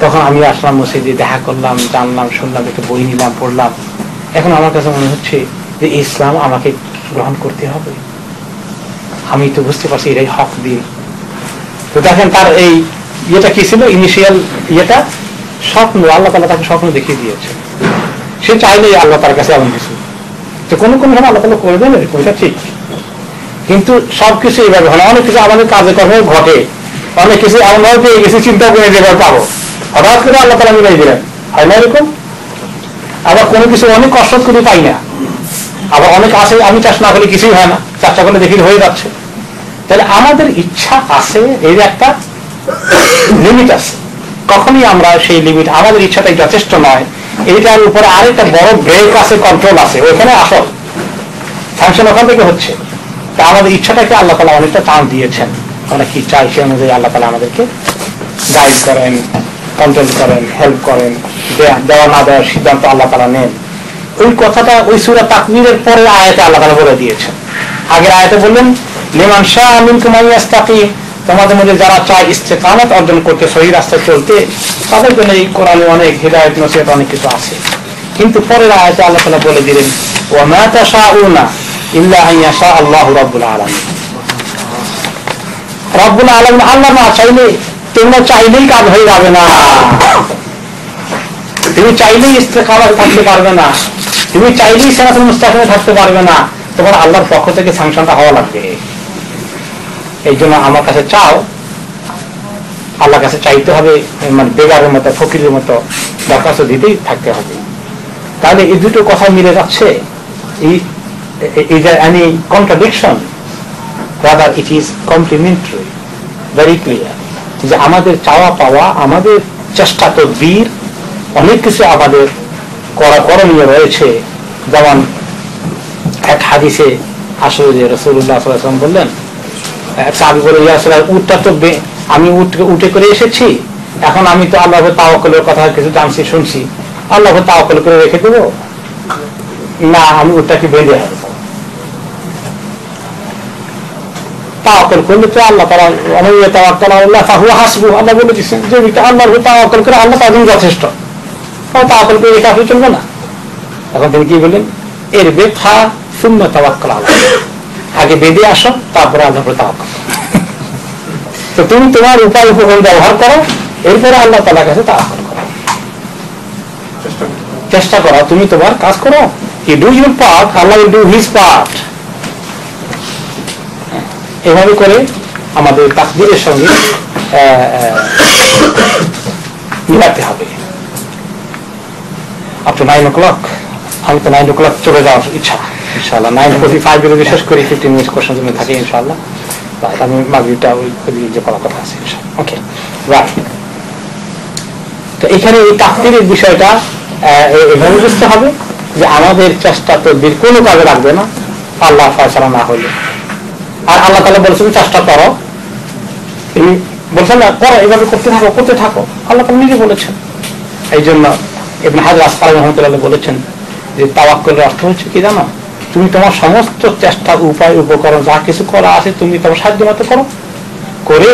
তখন আমি আসলাম মসজিদে, দেখা করলাম, জানলাম, শুনলাম, একটু বই নিলাম, পড়লাম। এখন আমার কাছে মনে হচ্ছে যে ইসলাম আমাকে গ্রহণ করতে হবে। আমি তো বুঝতে পারছি এটাই হক দিন। তো দেখেন তার এই ইয়েটা কি ছিল, ইনিশিয়াল ইয়েটা স্বপ্ন। আল্লাহ তাআলা তাকে স্বপ্ন দেখিয়ে দিয়েছে। সে চাইলে আল্লাহ তার কাছে এমন কিছু, তো কোনো কোনো সময় আল্লাহ তাআলা করে দেন, এরকম, এটা ঠিক। কিন্তু সবকিছু এইভাবে হয় না। অনেক কিছু আমাদের কাজে কর্মে ঘটে, অনেক কিছু এমনভাবে পেয়ে গেছি, চিন্তা করে যেভাবে পাবো, হঠাৎ করে আল্লাহ তাআলা মিলাই দিলেন, হয় না এরকম? আবার কোনো কিছু অনেক কষ্ট করে পাই না, আবার অনেক আছে আমি চাষ না করলে কিছুই হয় না, চেষ্টা করলে দেখি হয়ে যাচ্ছে। তাহলে আমাদের ইচ্ছা আছে, এর একটা লিমিট আছে। কখনই আমরা সেই লিমিট, আমাদের ইচ্ছাটাই যথেষ্ট নয়, এইটার উপরে আরেকটা বড় ব্রেক আছে, কন্ট্রোল আছে, ওইখানে আসল ফাংশন ওখান থেকে হচ্ছে। তা আমাদের ইচ্ছাটাকে আল্লাহ তাআলা অনেকটা চান্স দিয়েছেন, আমরা কি চাই সে অনুযায়ী আল্লাহ তাআলা আমাদেরকে গাইড করেন, কন্ট্রোল করেন, হেল্প করেন, দেওয়া না দেওয়ার সিদ্ধান্ত আল্লাহ তাআলা নেন। ওই কথাটা ওই সূরা তাকবীরের পরের আয়াতে আল্লাহ তাআলা বলে দিয়েছেন। আগের আয়াতে বললেন লিমান শাআ মিনকুম আন ইয়াস্তাকিম, তোমাদের মধ্যে যারা চায় ইস্তেকামত অর্জন করতে, সহি রাস্তায় চলতে, তাদের জন্য এই কোরআনে অনেক হিদায়াত নসিহত অনেক কিছু আছে। কিন্তু পরের আয়াতে আল্লাহ তাআলা বলে দিলেন ওয়া মা তাশাউনা ইল্লা আন ইয়াশা আল্লাহু রাব্বুল আলামিন। রব্বুল আলামিন আল্লাহ না চাইলে, তোমরা চাইলেই কাজ হয়ে যাবে না, তুমি চাইলেই ইস্তেকামত থাকতে পারবে না, তুমি চাইলেই সিরাতুল মুস্তাকিমে থাকতে পারবে না, তোমার আল্লাহর পক্ষ থেকে স্যাংশনটা হওয়া লাগবে। এই জন্য আমার কাছে চাও, আল্লাহর কাছে চাইতে হবে, মানে বেগারের মতো ফকিরের মতো দরখাস্ত দিতেই থাকতে হবে। তাহলে এই দুটো কথা মিলে যাচ্ছে। Is there any contradiction? Rather it is complementary, very clear. যে আমাদের চাওয়া পাওয়া, আমাদের চেষ্টা তদবির, অনেক কিছু আমাদের করণীয় রয়েছে। যেমন এক হাদিসে আসলে যে রাসূলুল্লাহ সাল্লাল্লাহু আলাইহি ওয়াসাল্লাম বললেন, সাহাবী বলে ইয়া রাসূলুল্লাহ, উটটা তো আমি উঠে করে এসেছি, এখন আমি তো আল্লাহর উপর তাওয়াক্কুলের কথা কিছু জানছি শুনছি, আল্লাহর উপর তাওয়াক্কুল করে রেখে দেবো না, আমি উটটাকে বেঁধে আসবো। তাওয়াক্কুল করলে তো আল্লাহ তাআলা আল্লাহ তাওয়াক্কাল আল্লাহ ফাহুয়া হাসবু, আল্লাহ বলে দিয়েছেন যে ব্যক্তি আল্লাহর উপর তাওয়াক্কুল করে আল্লাহ তার জন্য যথেষ্ট, তাওয়াক্কুল করে রেখে আসলে চলবে না। এখন তিনি কি বললেন, এর বেথা শূন্য তাওয়াক্কাল আল্লাহ, আগে বেঁধে আসো তারপরে আল্লাহর উপর তাওয়াক্কুল। তো তুমি তোমার উপায় উপকরণ ব্যবহার করো, এরপরে আল্লাহ তাআলার কাছে তাওয়াক্কুল করো, চেষ্টা করো, তুমি তোমার কাজ করো। You do your part, Allah will do his part. এভাবে করে আমাদের তাকদীরের সঙ্গে মিলাতে হবে। আপ টু 9 o'clock, আমি তো 9 o'clock চলে যাওয়ার ইচ্ছা ইনশাআল্লাহ। 9:45 এর বিশেষ করে 15 মিনিট কোশ্চেন জন্য থাকে ইনশাআল্লাহ। আমি মাগরিবটা ওই যে করার কথা আছে ইনশাআল্লাহ। ওকে, রাইট। তো এখানে এই তাকদীরের বিষয়টা এভাবে বুঝতে হবে যে আমাদের চেষ্টা তদবির কোনো কাজে লাগবে না আল্লাহ ফয়সালা না হলে। আর আল্লাহ তাআলা বলেছেন চেষ্টা করো, তিনি বলছেন না করো, এভাবে করতে থাকো, আল্লাহ তাআলা নিজে বলেছেন। এই জন্য ইবনে হাজার আসকালানী রাহমাতুল্লাহ বলেছেন যে তাওয়াক্কুলের অর্থ হচ্ছে কি জানো, তুমি তোমার সমস্ত চেষ্টা উপায় উপকরণ যা কিছু করা আছে তুমি তোমার সাধ্য মতো করো, করে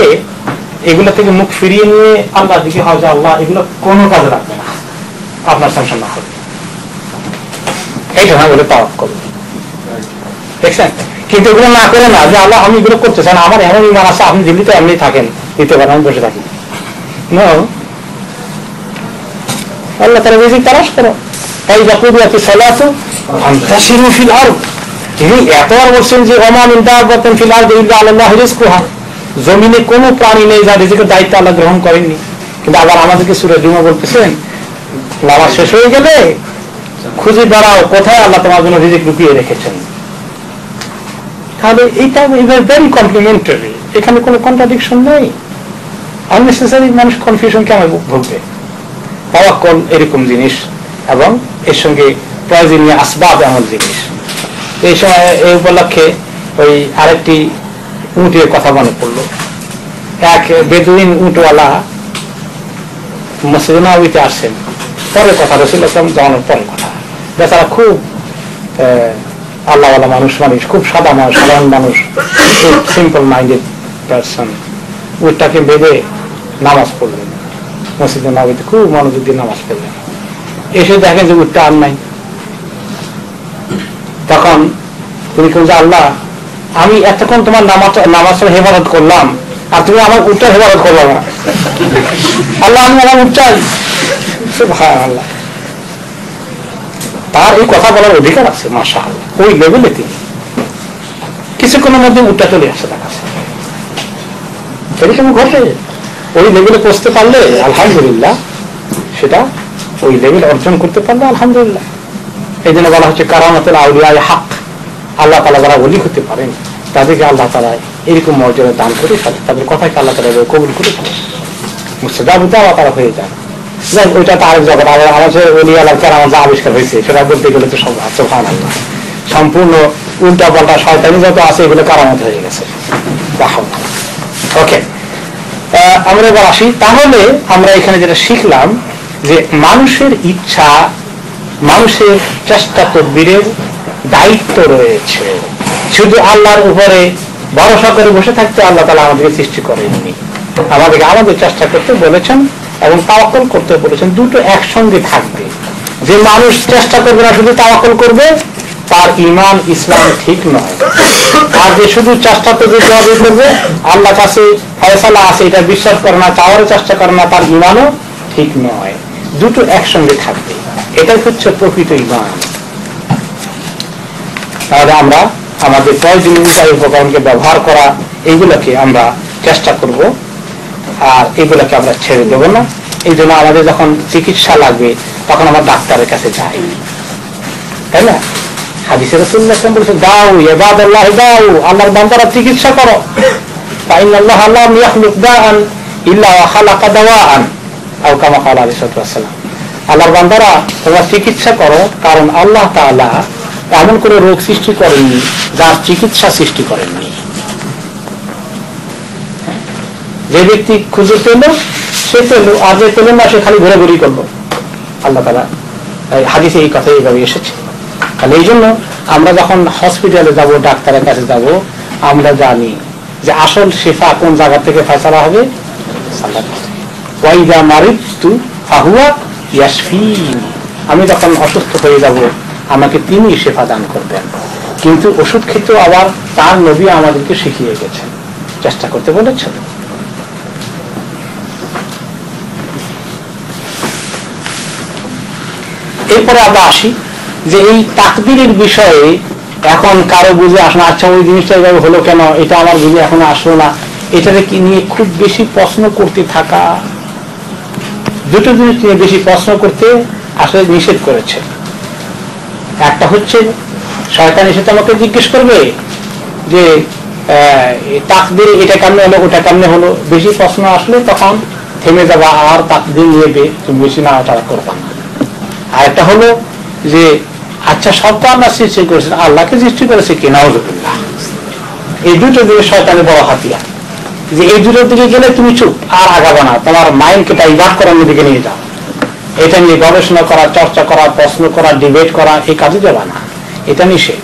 এগুলো থেকে মুখ ফিরিয়ে নিয়ে আল্লাহর দিকে হয় যে আল্লাহ এগুলো কোনো কাজে লাগবে না, আপনার স্যাংশন না হবে, এইটা না বলে তাওয়াক্কুল। দেখছেন? কিন্তু এগুলো না করে না যে আল্লাহ আমি এগুলো করতে চান, আমার এমন ইমান আছে, আপনি দিল্লিতে এমনি থাকেন, দিতে পারেন, আমি বসে থাকি। আল্লাহ তাআলা রিজিক তালাশ করো, তাই যাকুদিয়াতি সালাতু ফান্তাশিরু ফিল আরদ। তিনি এতবার বলছেন যে ওমা মিন দাব্বাতিন ফিল আরদি ইল্লা আলাল্লাহি রিজকুহা, জমিনে কোনো প্রাণী নেই যা রিজিকের দায়িত্ব আল্লাহ গ্রহণ করেননি। কিন্তু আবার আমাদেরকে সূরা জুমা বলতেছেন নামাজ শেষ হয়ে গেলে খুঁজে বেড়াও কোথায় আল্লাহ তোমার জন্য রিজিক লুকিয়ে রেখেছেন। তাহলে এইটা ভেরি কমপ্লিমেন্টারি, এখানে কোনো কন্ট্রাডিকশন নেই। আননেসেসারি মানুষ কনফিউশন কেন ভুগবে? তাওয়াক্কুল এরকম জিনিস এবং এর সঙ্গে প্রয়োজনীয় আসবাব এমন জিনিস। এই সময় এই উপলক্ষে ওই আরেকটি উটের কথা মনে পড়লো। এক বেদুইন উটওয়ালা মসজিদে নববীতে আসছেন, পরের কথা রাসূল জানানোর পরের কথা। বেচারা খুব আল্লাহওয়ালা মানুষ, খুব সাধারণ মানুষ, খুব সিম্পল মাইন্ডেড পারসন। উটটাকে বেঁধে নামাজ পড়লেন মসজিদে নববীতে, খুব মনোযোগ দিয়ে নামাজ পড়লেন। এসে দেখেন যে উটটা আর নাই। তখন তিনি বলছেন আল্লাহ আমি এতক্ষণ তোমার নামাজটা হেফাজত করলাম আর তুমি আমার উটটা হেফাজত করলাম না, আল্লাহ আমি আমার উট চাই। সুবহানাল্লাহ, তার এই কথা বলার অধিকার আছে মাশাআল্লাহ। ওই লেভেলে তিনি কিছুক্ষণের মধ্যে উটটা চলে আসে তার কাছে। এরকম ঘটে, ওই লেভেলে পৌঁছতে পারলে আলহামদুলিল্লাহ, সেটা ওই লেভেল অর্জন করতে পারলে আলহামদুলিল্লাহ। এই জন্য বলা হচ্ছে কারামাতুল আউলিয়া হক, আল্লাহ তাআলা যারা ওলি হতে পারেন তাদেরকে আল্লাহ তাআলা এরকম মর্যাদা দান করে ফেলে, তাদের কথাকে আল্লাহ তাআলা কবুল করে ফেলে, মুস্তাজাব দাওয়া তারা হয়ে যায়। ওইটা তো আরেক জগৎ। আমাদের ওলি আল্লাহ কেরামত যা আবিষ্কার হয়েছে সেটা বলতে গেলে তো সব সুবহানাল্লাহ, সম্পূর্ণ উল্টা পাল্টা শয়তানি যত আছে এগুলো কারামত হয়ে গেছে। ওকে, আমরা এবার আসি। তাহলে আমরা এখানে যেটা শিখলাম যে মানুষের ইচ্ছা মানুষের চেষ্টা তদবিরের দায়িত্ব রয়েছে। শুধু আল্লাহর উপরে ভরসা করে বসে থাকতে আল্লাহ তাআলা আমাদেরকে সৃষ্টি করেননি, আমাদের চেষ্টা করতে বলেছেন এবং তাওয়াক্কুল করতে বলেছেন। দুটো একসঙ্গে থাকবে। যে মানুষ চেষ্টা করবে না, শুধু তাওয়াক্কুল করবে, তার ঈমান ইসলাম ঠিক নয়। আর যে শুধু চেষ্টা করবে, আল্লাহ কাছে ফয়সালা আছে এটা বিশ্বাস করে না, চাওয়ার চেষ্টা করে না, তার ঈমানও ঠিক নয়। দুটো একসঙ্গে থাকবে, এটাই হচ্ছে প্রকৃত ঈমান। তাহলে আমরা আমাদের প্রয়োজনীয় উপায় উপকরণকে ব্যবহার করা, এইগুলোকে আমরা চেষ্টা করব, আর এগুলোকে আমরা ছেড়ে দেবো না। এই জন্য আমাদের যখন চিকিৎসা লাগবে তখন আমরা ডাক্তারের কাছে যাই, তাই না? হাদিসে রাসূলুল্লাহ সাল্লাল্লাহু আলাইহি ওয়াসাল্লাম বলেছেন, দাও ইবাদাল্লাহ, দাও, আল্লাহর বান্দারা চিকিৎসা করো। ফাইনাল্লাহা লাম ইয়াখলুক দাআন ইল্লা ওয়া খালাকা দাওয়াআন, আও কামা ক্বালা আলাইহিস সালাতু ওয়াসসালাম। আল্লাহর বান্দারা তোমরা চিকিৎসা করো, কারণ আল্লাহ তাআলা এমন কোনো রোগ সৃষ্টি করেননি যার চিকিৎসা সৃষ্টি করেননি। যে ব্যক্তি খুঁজে পেল সে পেল, আর যে পেল না সে খালি ঘোরাঘুরি করলো। আল্লাহ তাআলা হাদিসে এই কথা এইভাবে এসেছে। তাহলে এই জন্য আমরা যখন হসপিটালে যাব, ডাক্তারের কাছে যাব, আমরা জানি যে আসল শিফা কোন জায়গা থেকে ফয়সালা হবে। ওয়াইদা মারিদতু ফাহুয়া ইয়াশফিনি, আমি যখন অসুস্থ হয়ে যাব আমাকে তিনি শিফা দান করবেন। কিন্তু ওষুধ খেতেও আবার তার নবী আমাদেরকে শিখিয়ে গেছেন, চেষ্টা করতে বলেছেন। এরপরে আমরা আসি যে এই তাকদীরের বিষয়ে এখন কারো বুঝে আসে না, আচ্ছা ওই জিনিসটা এইভাবে হলো কেন, এটা আমার বুঝে এখনো আসলো না, এটাকে কি নিয়ে খুব বেশি প্রশ্ন করতে থাকা। দুটো জিনিস নিয়ে বেশি প্রশ্ন করতে আসলে নিষেধ করেছে। একটা হচ্ছে শয়তান এসে তোমাকে জিজ্ঞেস করবে যে তাকদীর এটা কেমনে হলো, ওটা কেমনে হলো। বেশি প্রশ্ন আসলে তখন থেমে যাবা, আর তাকদীর নিয়ে তুমি বেশি নাড়াচাড়া করবা না। আর একটা হলো যে আচ্ছা সব তো আল্লাহ সৃষ্টি করেছেন, আল্লাহকে সৃষ্টি করেছে কি, নাউযুবিল্লাহ। এই দুটো দিকে শয়তানের বড় হাতিয়ার, যে এই দুটোর দিকে গেলে তুমি চুপ, আর আগাবা না, তোমার মাইন্ডকে ডাইভার্ট করার দিকে নিয়ে যাও। এটা নিয়ে গবেষণা করা, চর্চা করা, প্রশ্ন করা, ডিবেট করা, এই কাজে যাবা না, এটা নিষেধ।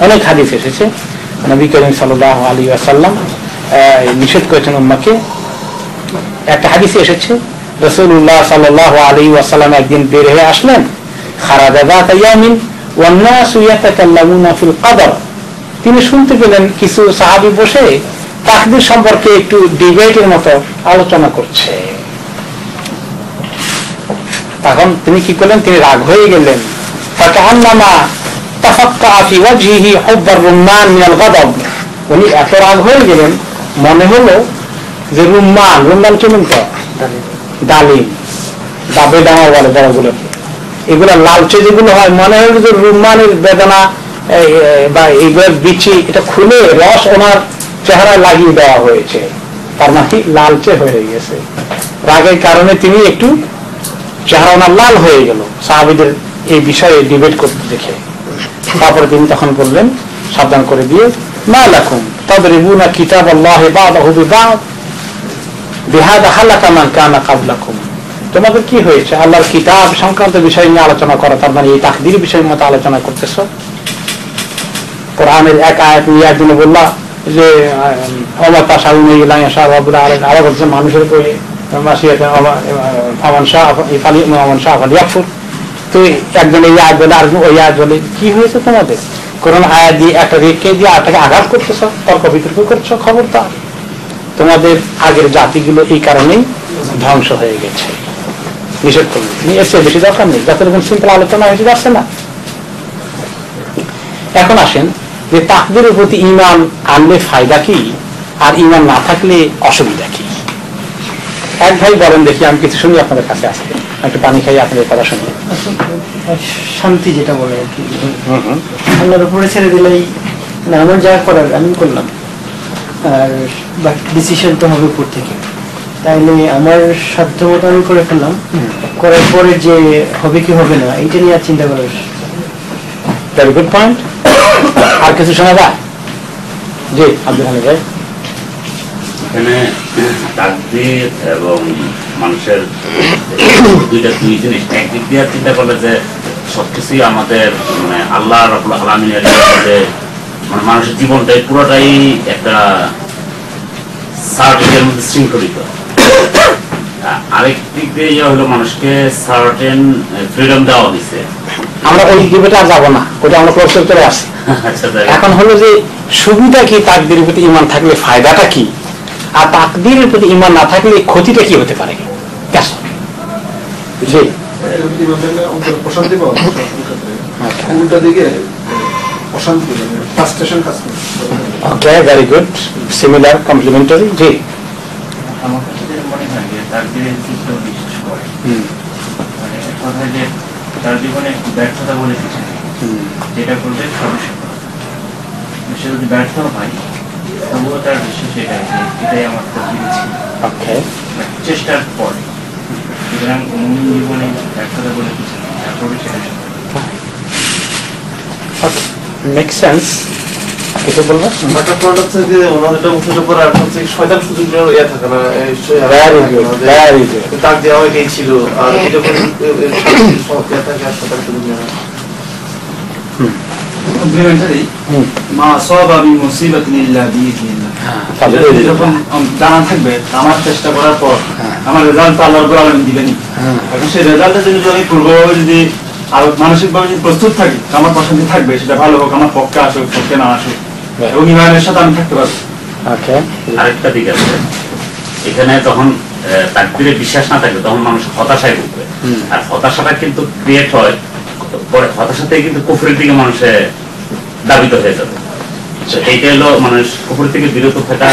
অনেক হাদিস এসেছে, নবী করিম সাল্লাল্লাহু আলাইহি ওয়াসাল্লাম নিষেধ করেছেন উম্মাহকে। একটা হাদিসে এসেছে রাসূলুল্লাহ সাল্লাল্লাহু আলাইহি ওয়াসাল্লাম একদিন বের হয়ে আসলেন, খারাজা যাতা ইয়ামিন ওয়ান নাসু ইয়াতাকাল্লামুনা ফিল কদর। তিনি শুনতে পেলেন কিছু সাহাবী বসে তাকদীর সম্পর্কে একটু ডিবেটের মতো আলোচনা করছে। তখন তিনি কি করলেন, তিনি রাগ হয়ে গেলেন। ফাকান্নামা তাফাক্কা ফি ওয়াজহিহি হুব্বার রুম্মান মিনাল গাদাব। উনি এত রাগ হয়ে গেলেন, মনে হলো যে রুম্মান চিনেন তো, ডালিম, ডাবে ডাঙা বলে বড়গুলোকে, এগুলো লালচে যেগুলো হয়, মনে হলো যে রুম্মানের বেদনা বা এগুলোর বিচি এটা খুলে রস ওনার চেহারায় লাগিয়ে দেওয়া হয়েছে, তার মানে লালচে হয়ে গেছে। রাগের কারণে তিনি একটু চেহারা ওনার লাল হয়ে গেল সাহাবীদের এই বিষয়ে ডিবেট করতে দেখে। তারপরে তিনি তখন বললেন, সাবধান করে দিয়ে, মা লাকুম তাদরিবুনা কিতাবাল্লাহি বা'দাহু বিবা'দ বিহাদা হালাকা মান কানা ক্বাবলাকুম। তোমাদের কি হয়েছে, আল্লাহর কিতাব সংক্রান্ত বিষয় নিয়ে আলোচনা করা, তার মানে এই তাকদীর বিষয়ের মতো আলোচনা করতেছ। কোরআনের এক আয়াত নিয়ে একদিন বললা যে ওমা তাশাউনা ইল্লা ইনশা রাব্বুল আলামিন, আবার বলছে মানুষের উপরে মাসিয়াতান ফামান শাআ ফালিউমিন ওয়া মান শাআ ফালিয়াকফুর। তো একজন এই আয়াত বলে, আরেকজন ওই আয়াত বলে, কি হয়েছে তোমাদের? কোরআন আয়াত দিয়ে একটা রেখে দিয়ে আরটাকে আঘাত করতেছ, তর্ক বিতর্ক করছো। খবরদার, তোমাদের আগের জাতিগুলো এই কারণেই ধ্বংস হয়ে গেছে। নিষেধ করবে, এর চেয়ে বেশি দরকার নেই, যত রকম সিম্পল আলোচনা হয়েছে যাচ্ছে না। এখন আসেন যে তাকদীরের প্রতি ঈমান আনলে ফায়দা কি, আর ঈমান না থাকলে অসুবিধা কি? এক ভাই বলেন দেখি, আমি কিছু শুনি আপনাদের কাছে আসতে, একটু পানি খাই আপনাদের কথা শুনি। শান্তি যেটা বলে আর কি, আল্লাহর উপরে ছেড়ে দিলেই না, আমার যা করার আমি করলাম, আর বাকি ডিসিশন তো হবে উপর থেকে। তাইলে আমার সাধ্য মতো আমি করে ফেললাম, করার পরে যে হবে কি হবে না এইটা নিয়ে আর চিন্তা করার। Very good point. আর কিছু শোনা যায়? জি আব্দুল হামিদ ভাই। এখানে তাকদীর এবং মানুষের দুই জিনিস, একদিক দিয়ে চিন্তা করলে যে সবকিছুই আমাদের মানে আল্লাহ রাব্বুল আলামিনের মধ্যে, মানে মানুষের জীবনটাই পুরোটাই একটা সার্টেনের মধ্যে শৃঙ্খলিত। আরেক দিক দিয়ে হলো মানুষকে সার্টেন ফ্রিডম দেওয়া হয়েছে। আমরা ওই ডিবেটে আর যাবো না, ওটা আমরা ক্লোজ করে আসি। এখন হলো যে সুবিধা কি তাকদীরের প্রতি ঈমান থাকলে ফায়দাটা কি, আর তাকদীরের প্রতি ঈমান না থাকলে ক্ষতিটা কি হতে পারে? জি প্রশান্তি পাওয়া উল্টা দিকে অশান্তি, ফ্রাস্ট্রেশন কাজ করে। ওকে, ভেরি গুড, সিমিলার কমপ্লিমেন্টারি। জি আমার কাছে মনে হয় যে তাকদীরের চিত্র বিশ্বাস করে, মানে কথা যে তার জীবনে ব্যর্থতা বলে কিছু নেই, যেটা করবে সবই সে যদি ব্যর্থ হয় তবুও তার বিশ্বাস এটাই আমার তাকদীরে ছিল, চেষ্টার পরে। সুতরাং মুমিন জীবনে ব্যর্থতা বলে কিছু নেই, যা করবে সেটা মেক সেন্স। কিছু বলবো? একটা পয়েন্ট হচ্ছে যে ওনাদের মুখের উপর আর হচ্ছে শয়তান সুযোগ নেওয়ার ইয়ে থাকে না, ভেরি গুড, ভেরি গুড। তাক দেওয়া হয়ে ছিল, আর যখন ইয়ে থাকে আর শয়তান সুযোগ নেওয়া কমপ্লিমেন্টারি মা সাবা মিন মুসিবাতিন ইল্লা বিইذنিল্লাহ। যখন জানা থাকবে আমার চেষ্টা করার পর আমার রেজাল্ট আল্লাহ রাব্বুল আলামিন দিবেনই, এখন সেই রেজাল্টের জন্য যদি আমি পূর্বভাবে যদি আর মানসিকভাবে যদি প্রস্তুত থাকি, আমার প্রশান্তি থাকবে, সেটা ভালো হোক, আমার পক্ষে আসুক পক্ষে না আসুক, এবং ইমানের সাথে আমি থাকতে পারবো। আরেকটা দিক আছে, এখানে যখন তাকদীরে বিশ্বাস না থাকবে তখন মানুষ হতাশায় ভুগবে, আর হতাশাটা কিন্তু ক্রিয়েট হয় পরে, হতাশাতে কিন্তু কুফরের দিকে মানুষে দাবিত হয়ে যাবে। এইটা হলো মানুষ কুফর থেকে বিরত থাকা,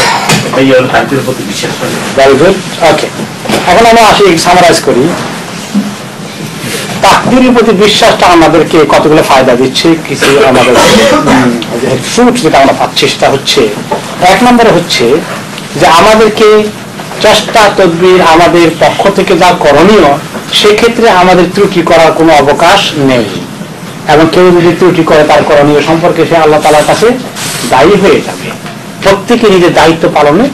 এটাই হলো তাকদীরের প্রতি বিশ্বাস করে। ভেরি গুড, ওকে। এখন আমরা আসি সামারাইজ করি, তাকদীরের প্রতি বিশ্বাসটা আমাদেরকে কতগুলো ফায়দা দিচ্ছে, কিছু আমাদের ফ্রুট যেটা আমরা পাচ্ছি সেটা হচ্ছে, এক নম্বরে হচ্ছে যে আমাদেরকে চেষ্টা তদবির আমাদের পক্ষ থেকে যা করণীয় সেক্ষেত্রে আমাদের ত্রুটি করার কোনো অবকাশ নেই, এবং কেউ যদি ত্রুটি করে তার করণীয় সম্পর্কে সে আল্লাহ তাআলার কাছে দায়ী হয়ে যাবে। প্রত্যেকে নিজের দায়িত্ব পালনে